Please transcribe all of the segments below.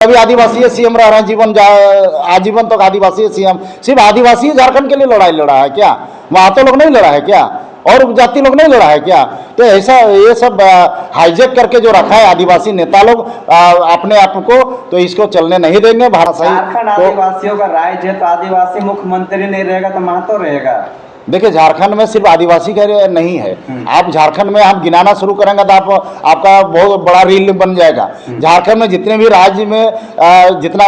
अभी आदिवासी सीएम रह रहे हैं आजीवन तक आदिवासी सीएम। सिर्फ आदिवासी झारखंड के लिए लड़ाई लड़ा है क्या? वहाँ तो लोग नहीं लड़ा है क्या? और जाति लोग नहीं लड़ा है क्या? तो ऐसा ये सब हाईजेक करके जो रखा है आदिवासी नेता लोग अपने आप को, तो इसको चलने नहीं देंगे। भारत सही झारखंड आदिवासियों का राज्य है, तो आदिवासी मुख्यमंत्री नहीं रहेगा तो महतो रहेगा। देखिए, झारखंड में सिर्फ आदिवासी का नहीं है। आप झारखंड में हम गिनाना शुरू करेंगे तो आपका बहुत बड़ा रील बन जाएगा। झारखंड में जितने भी राज्य में जितना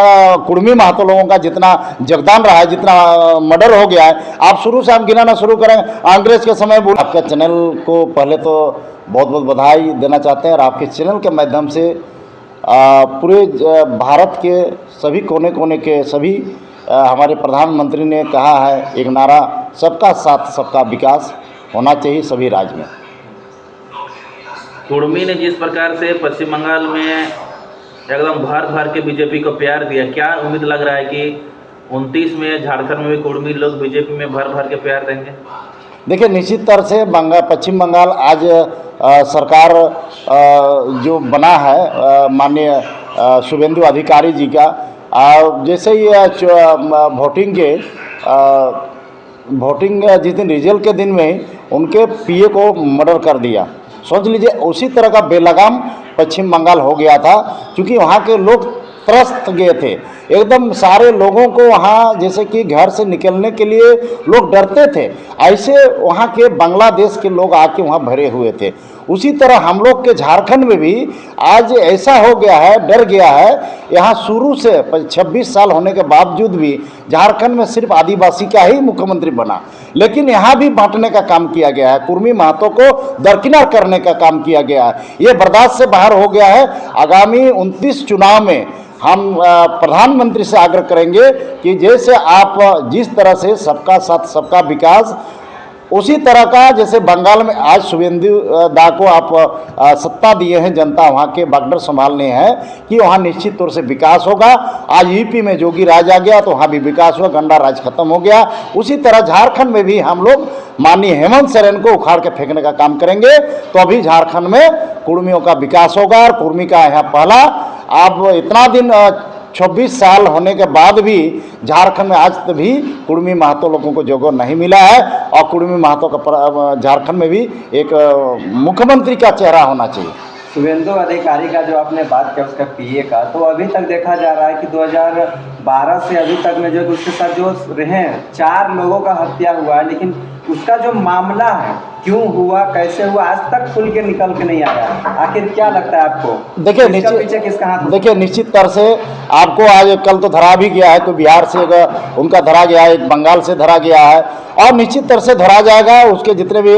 कुर्मी महतो लोगों का जितना योगदान रहा है, जितना मर्डर हो गया है, आप शुरू से हम गिनाना शुरू करेंगे। अंग्रेज के समय आपके चैनल को पहले तो बहुत बहुत बधाई देना चाहते हैं, और आपके चैनल के माध्यम से पूरे भारत के सभी कोने कोने के सभी हमारे प्रधानमंत्री ने कहा है एक नारा, सबका साथ सबका विकास होना चाहिए सभी राज्य में। कुर्मी ने जिस प्रकार से पश्चिम बंगाल में एकदम भर भर के बीजेपी को प्यार दिया, क्या उम्मीद लग रहा है कि 29 में झारखंड में भी कुर्मी लोग बीजेपी में भर भर के प्यार देंगे? देखिए, निश्चित तरह से पश्चिम बंगाल आज सरकार जो बना है माननीय शुभेंदु अधिकारी जी का, जैसे ही वोटिंग जिस दिन रिजल्ट के दिन में उनके पीए को मर्डर कर दिया, सोच लीजिए उसी तरह का बेलगाम पश्चिम बंगाल हो गया था। क्योंकि वहाँ के लोग त्रस्त गए थे, एकदम सारे लोगों को वहाँ जैसे कि घर से निकलने के लिए लोग डरते थे, ऐसे वहाँ के बांग्लादेश के लोग आके वहाँ भरे हुए थे। उसी तरह हम लोग के झारखंड में भी आज ऐसा हो गया है, डर गया है। यहाँ शुरू से 26 साल होने के बावजूद भी झारखंड में सिर्फ आदिवासी का ही मुख्यमंत्री बना, लेकिन यहाँ भी बांटने का काम किया गया है, कुर्मी महतो को दरकिनार करने का काम किया गया है। ये बर्दाश्त से बाहर हो गया है। आगामी 29 चुनाव में हम प्रधानमंत्री से आग्रह करेंगे कि जैसे आप जिस तरह से सबका साथ सबका विकास, उसी तरह का जैसे बंगाल में आज शुभेंदु दा को आप सत्ता दिए हैं, जनता वहाँ के बॉर्डर संभालने हैं कि वहाँ निश्चित तौर से विकास होगा। आज यूपी में जोगी राज आ गया तो वहाँ भी विकास हुआ, गंडा राज खत्म हो गया। उसी तरह झारखंड में भी हम लोग माननीय हेमंत सोरेन को उखाड़ के फेंकने का काम करेंगे, तो अभी झारखंड में कुर्मियों का विकास होगा। और कुर्मी का यहाँ पहला, आप इतना दिन 26 साल होने के बाद भी झारखंड में आज तक भी कुर्मी महतो लोगों को जगह नहीं मिला है, और कुर्मी महतो का झारखंड में भी एक मुख्यमंत्री का चेहरा होना चाहिए। शुभेंदु अधिकारी का जो आपने बात किया उसका पीए का, तो अभी तक देखा जा रहा है कि 2012 से अभी तक में जो उसके साथ जो रहे 4 लोगों का हत्या हुआ है, लेकिन उसका जो मामला है क्यों हुआ, कैसे हुआ, आज तक खुल के निकल के नहीं आया। आखिर क्या लगता है आपको? देखिए, पीछे किसका हाथ? देखिए, निश्चित तरह से आपको आज कल तो धरा भी गया है, तो बिहार से उनका धरा गया है, एक बंगाल से धरा गया है, और निश्चित तरह से धरा जाएगा। उसके जितने भी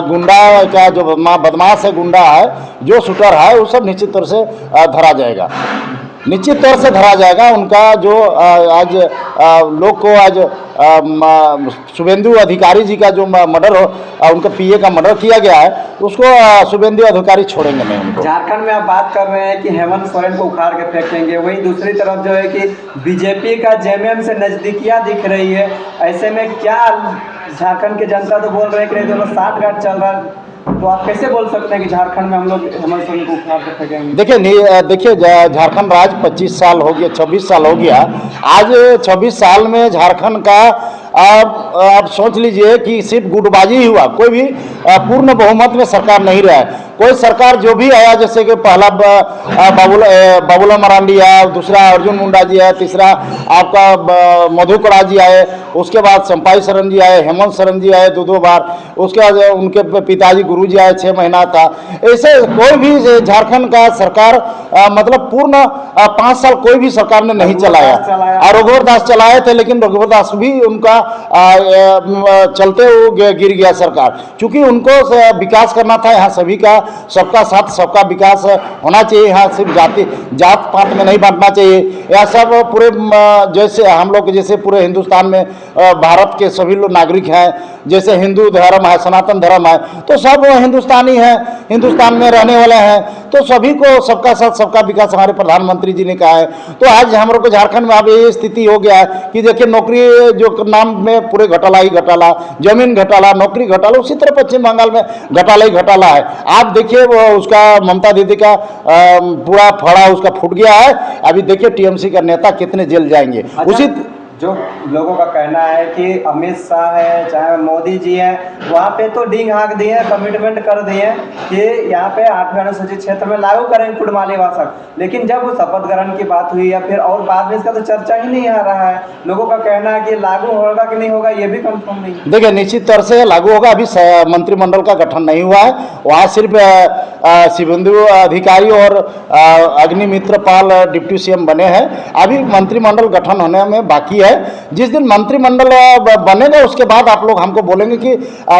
गुंडा का जो बदमाश है, गुंडा है, जो शूटर है, वो सब निश्चित तौर से धरा जाएगा, निश्चित तौर से धरा जाएगा। उनका जो आज लोग को आज शुभेंदु अधिकारी जी का जो मर्डर उनका पीए का मर्डर किया गया है, उसको शुभेंदु अधिकारी छोड़ेंगे नहीं उनको। झारखंड में आप बात कर रहे हैं कि हेमंत सोरेन को उखाड़ के फेंकेंगे, वही दूसरी तरफ जो है कि बीजेपी का जेएमएम से नजदीकियां दिख रही है। ऐसे में क्या झारखंड की जनता तो बोल रहे हैं कि नहीं, दोनों साठगांठ चल रहा है, तो आप कैसे बोल सकते हैं कि झारखंड में हम लोग हेमंत सोरेन को उखाड़ के फेंकेंगे? देखिए, झारखंड राज 25 साल हो गया, 26 साल हो गया। आज 26 साल में झारखंड का आप सोच लीजिए कि सिर्फ गुटबाजी ही हुआ, कोई भी पूर्ण बहुमत में सरकार नहीं रहा है। कोई सरकार जो भी आया, जैसे कि पहला बाबूलाल मरांडी आया, दूसरा अर्जुन मुंडा जी आया, तीसरा आपका मधु कोड़ा जी आए, उसके बाद चंपाई सोरेन जी आए, हेमंत सोरेन जी आए 2 बार, उसके बाद उनके पिताजी गुरु जी आए 6 महीना था। ऐसे कोई भी झारखंड का सरकार मतलब पूर्ण 5 साल कोई भी सरकार ने नहीं चलाया। और रघुवर दास चलाए थे, लेकिन रघुवर दास भी उनका चलते हुए गिर गया सरकार, क्योंकि उनको विकास करना था। यहाँ सभी का सबका साथ सबका विकास होना चाहिए, यहाँ सिर्फ जात पात में नहीं बांटना चाहिए। यह सब पूरे जैसे हम लोग जैसे पूरे हिंदुस्तान में भारत के सभी लोग नागरिक हैं, जैसे हिंदू धर्म है, सनातन धर्म है, तो सब हिंदुस्तानी हैं, हिंदुस्तान में रहने वाले हैं, तो सभी को सबका साथ सबका विकास हमारे प्रधानमंत्री जी ने कहा है। तो आज हम लोग को झारखंड में अब ये स्थिति हो गया है कि देखिए, नौकरी जो नाम तमाम में पूरे घोटाला ही घोटाला, जमीन घोटाला, नौकरी घोटाला, उसी तरह पश्चिम बंगाल में घोटाला ही घोटाला है। आप देखिए वो उसका ममता दीदी का पूरा फड़ा उसका फूट गया है। अभी देखिए टीएमसी का नेता कितने जेल जाएंगे। उसी जो लोगों का कहना है कि अमित शाह है चाहे मोदी जी हैं, वहाँ पे तो डींग हाँक दिए हैं, कमिटमेंट कर दिए हैं कि यहाँ पे 8वें अनुसूचित क्षेत्र में लागू करेंगे कुड़माली भाषा, लेकिन जब सपथ ग्रहण की बात हुई या फिर और बाद में इसका तो चर्चा ही नहीं आ रहा है। लोगों का कहना है कि लागू होगा कि नहीं होगा ये भी कंफर्म नहीं। देखिए निश्चित तौर से लागू होगा। अभी मंत्रिमंडल का गठन नहीं हुआ है, वहाँ सिर्फ शिवेंदु अधिकारी और अग्निमित्र पाल डिप्टी सीएम बने हैं। अभी मंत्रिमंडल गठन होने में बाकी है। जिस दिन मंत्रिमंडल बनेगा उसके बाद आप लोग हमको बोलेंगे कि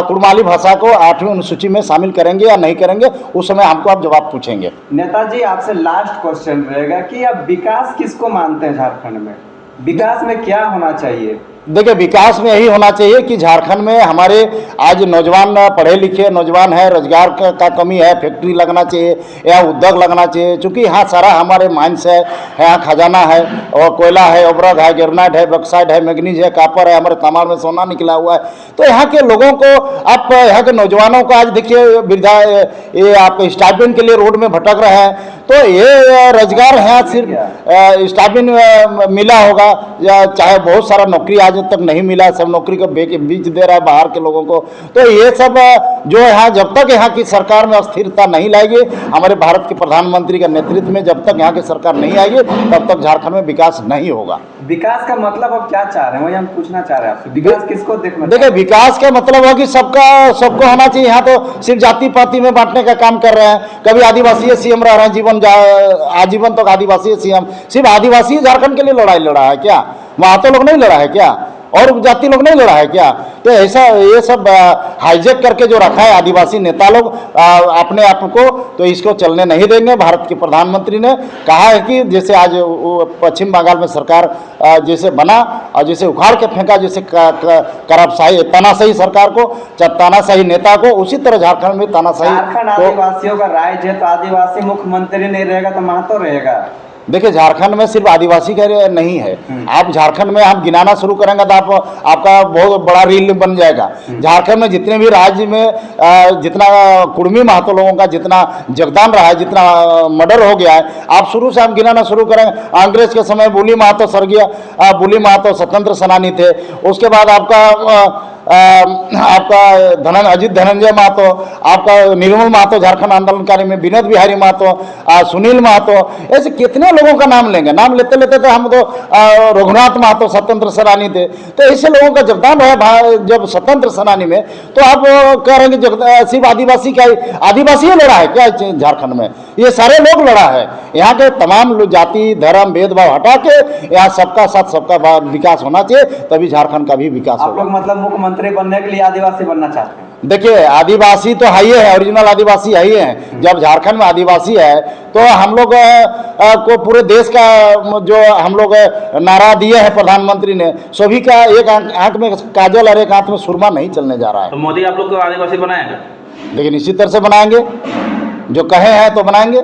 कुड़माली भाषा को 8वीं अनुसूची में शामिल करेंगे या नहीं करेंगे, उस समय हमको आप जवाब पूछेंगे। नेताजी आपसे लास्ट क्वेश्चन रहेगा कि अब विकास किसको मानते हैं झारखंड में, विकास में क्या होना चाहिए? देखिए विकास में यही होना चाहिए कि झारखंड में हमारे आज नौजवान पढ़े लिखे नौजवान है, रोजगार का कमी है, फैक्ट्री लगना चाहिए या उद्योग लगना चाहिए, क्योंकि यहाँ सारा हमारे माइंस है, यहाँ खजाना है और कोयला है, अवरक है, ग्रेनाइट है, बक्साइड है, मैग्नीज है, कॉपर है, हमारे तमाम में सोना निकला हुआ है। तो यहाँ के लोगों को आप यहाँ के नौजवानों को आज देखिए वृद्धा ये आपको स्टाइपेंड के लिए रोड में भटक रहे हैं, तो ये रोजगार यहाँ सिर्फ स्टाइपेंड मिला होगा या चाहे बहुत सारा नौकरी आज तक नहीं मिला, सब नौकरी को बीच दे रहा है बाहर के लोगों को। तो ये सब जो यहाँ जब तक यहाँ की सरकार में अस्थिरता नहीं लाएगी, हमारे भारत के प्रधानमंत्री के नेतृत्व में जब तक यहाँ की सरकार नहीं आएगी तब तक झारखंड में विकास नहीं होगा। विकास का मतलब आप क्या चाह रहे हैं, वही हम पूछना चाह रहे हैं आपसे, विकास किसको देखना? देखिए विकास का मतलब है कि सबको होना चाहिए। यहाँ तो सिर्फ जाति पाति में बांटने का काम कर रहे हैं। कभी आदिवासी सीएम रह रहे हैं आजीवन तक आदिवासी सीएम, सिर्फ आदिवासी झारखंड के लिए लड़ाई लड़ा है क्या? वहाँ तो लोग नहीं लड़ा है क्या? और जाति लोग नहीं लड़ा है क्या? तो ऐसा ये सब हाईजेक करके जो रखा है आदिवासी नेता लोग अपने आप को, तो इसको चलने नहीं देंगे। भारत के प्रधानमंत्री ने कहा है कि जैसे आज पश्चिम बंगाल में सरकार जैसे बना और जैसे उखाड़ के फेंका जैसे करप्शाही तानाशाही सरकार को, तानाशाही नेता को, उसी तरह झारखंड में तानाशाही। झारखंड आदिवासियों का राज्य है, तो आदिवासी मुख्यमंत्री नहीं रहेगा तो महतो रहेगा। देखिए झारखंड में सिर्फ आदिवासी का नहीं है। आप झारखंड में हम गिनाना शुरू करेंगे तो आपका बहुत बड़ा रील बन जाएगा। झारखंड में जितने भी राज्य में जितना कुड़मी महतो लोगों का जितना योगदान रहा है, जितना मर्डर हो गया है, आप शुरू से हम गिनाना शुरू करेंगे। अंग्रेज के समय बुली महतो स्वर्गीय बुली महतो स्वतंत्र सेनानी थे। उसके बाद आपका अजित धनंजय महतो, आपका निर्मल महतो झारखंड आंदोलनकारी में, विनोद बिहारी महतो, सुनील महतो, ऐसे कितने लोगों का नाम लेंगे? नाम लेते लेते तो हम तो रघुनाथ महतो स्वतंत्र सेनानी थे। तो ऐसे लोगों का योगदान रहा जब स्वतंत्र सेनानी में। तो आप कह रहे हैं कि सिर्फ आदिवासी का आदिवासी ही लड़ा है क्या झारखंड में? ये सारे लोग लड़ा है। यहाँ के तमाम लोग जाति धर्म भेदभाव हटा के यहाँ सबका साथ सबका विकास होना चाहिए, तभी झारखंड का भी विकास होगा। आप लोग मतलब मुख्यमंत्री बनने के लिए आदिवासी बनना चाहते हैं? देखिए आदिवासी तो है ही है, ओरिजिनल आदिवासी है ही है। जब झारखंड में आदिवासी है तो हम लोग को पूरे देश का जो हम लोग नारा दिए हैं प्रधानमंत्री ने, सभी का एक आंख में काजल और एक आंख में सुरमा नहीं चलने जा रहा है। तो मोदी आप लोग को आदिवासी बनाएगा? देखिए निश्चित तरह से बनाएंगे, जो कहे हैं तो बनाएंगे।